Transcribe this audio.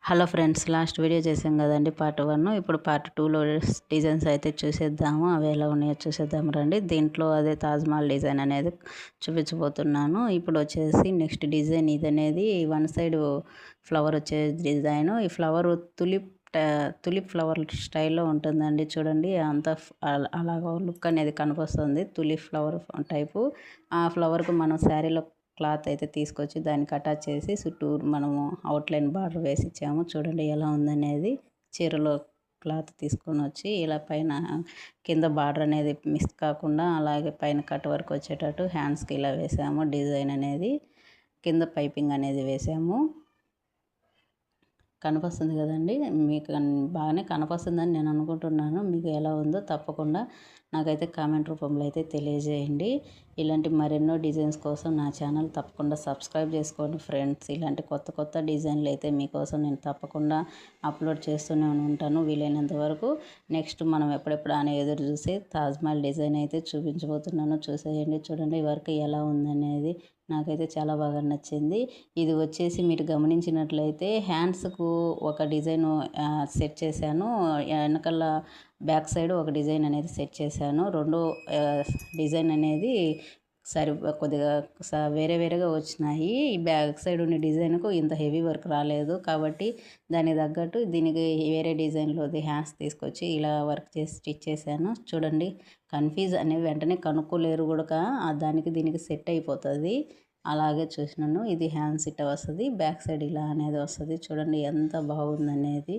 Hello friends, last video చేసాం కదండి part 1. ఇప్పుడు పార్ట్ 2లో డిజైన్స్ అయితే చూసేద్దాము. అవి ఎలా ఉన్నాయో చూసేద్దాము రండి. దీంట్లో అదే తాజ్మహల్ డిజైన్ అనేది చూపించబోతున్నాను. ఇప్పుడు వచ్చేసి నెక్స్ట్ డిజైన్ ఇది అనేది వన్ సైడ్ ఫ్లవర్ వచ్చే డిజైన్. ఈ ఫ్లవర్ తులిప్ ఫ్లవర్ స్టైల్లో ఉంటుందండి. చూడండి అంత అలాగ లుక్ అనేది కనిపిస్తుంది. Tulip flower type. ఆ ఫ్లవర్కు మనం శారీలో క్లాత్ అయితే తీసుకొచ్చి దానికి అటాచ్ చేసి చుట్టూరు మనము అవుట్లైన్ బార్డర్ వేసి ఇచ్చాము. చూడండి ఎలా ఉందనేది. చీరలో క్లాత్ తీసుకొని వచ్చి ఇలా పైన కింద బార్డర్ అనేది మిస్ కాకుండా అలాగే పైన కట్ వర్క్ వచ్చేటట్టు హ్యాండ్స్కి ఇలా వేసాము. డిజైన్ అనేది కింద పైపింగ్ అనేది వేసాము. కనిపిస్తుంది కదండి, మీకు బాగానే కనిపిస్తుందని నేను అనుకుంటున్నాను. మీకు ఎలా ఉందో తప్పకుండా నాకైతే కామెంట్ రూపంలో అయితే తెలియజేయండి. ఇలాంటి మరెన్నో డిజైన్స్ కోసం నా ఛానల్ తప్పకుండా సబ్స్క్రైబ్ చేసుకోండి ఫ్రెండ్స్. ఇలాంటి కొత్త కొత్త డిజైన్లు అయితే మీకోసం నేను తప్పకుండా అప్లోడ్ చేస్తూనే ఉంటాను వీలైనంత వరకు. నెక్స్ట్ మనం ఎప్పుడెప్పుడు అని ఎదురు చూసి తాజ్మహల్ డిజైన్ అయితే చూపించబోతున్నాను. చూసేయండి. చూడండి వర్క్ ఎలా ఉందనేది. నాకైతే చాలా బాగా నచ్చింది. ఇది వచ్చేసి మీరు గమనించినట్లయితే హ్యాండ్స్కు ఒక డిజైన్ సెట్ చేశాను. వెనకాల బ్యాక్ సైడ్ ఒక డిజైన్ అనేది సెట్ చేశాను. రెండు డిజైన్ అనేది కొద్దిగా వేరే వేరేగా వచ్చినాయి. ఈ బ్యాక్ సైడ్ ఉన్న డిజైన్కు ఇంత హెవీ వర్క్ రాలేదు కాబట్టి దానికి తగ్గట్టు దీనికి వేరే డిజైన్లోది హ్యాండ్స్ తీసుకొచ్చి ఇలా వర్క్ చేసి స్టిచ్ చేశాను. చూడండి, కన్ఫ్యూజ్ అనేవి వెంటనే కనుక్కోలేరు కూడా. దానికి దీనికి సెట్ అయిపోతుంది. అలాగే చూసినాను. ఇది హ్యాండ్స్ ఇట్ట వస్తుంది, బ్యాక్ సైడ్ ఇలా అనేది వస్తుంది. చూడండి ఎంత బాగుందనేది.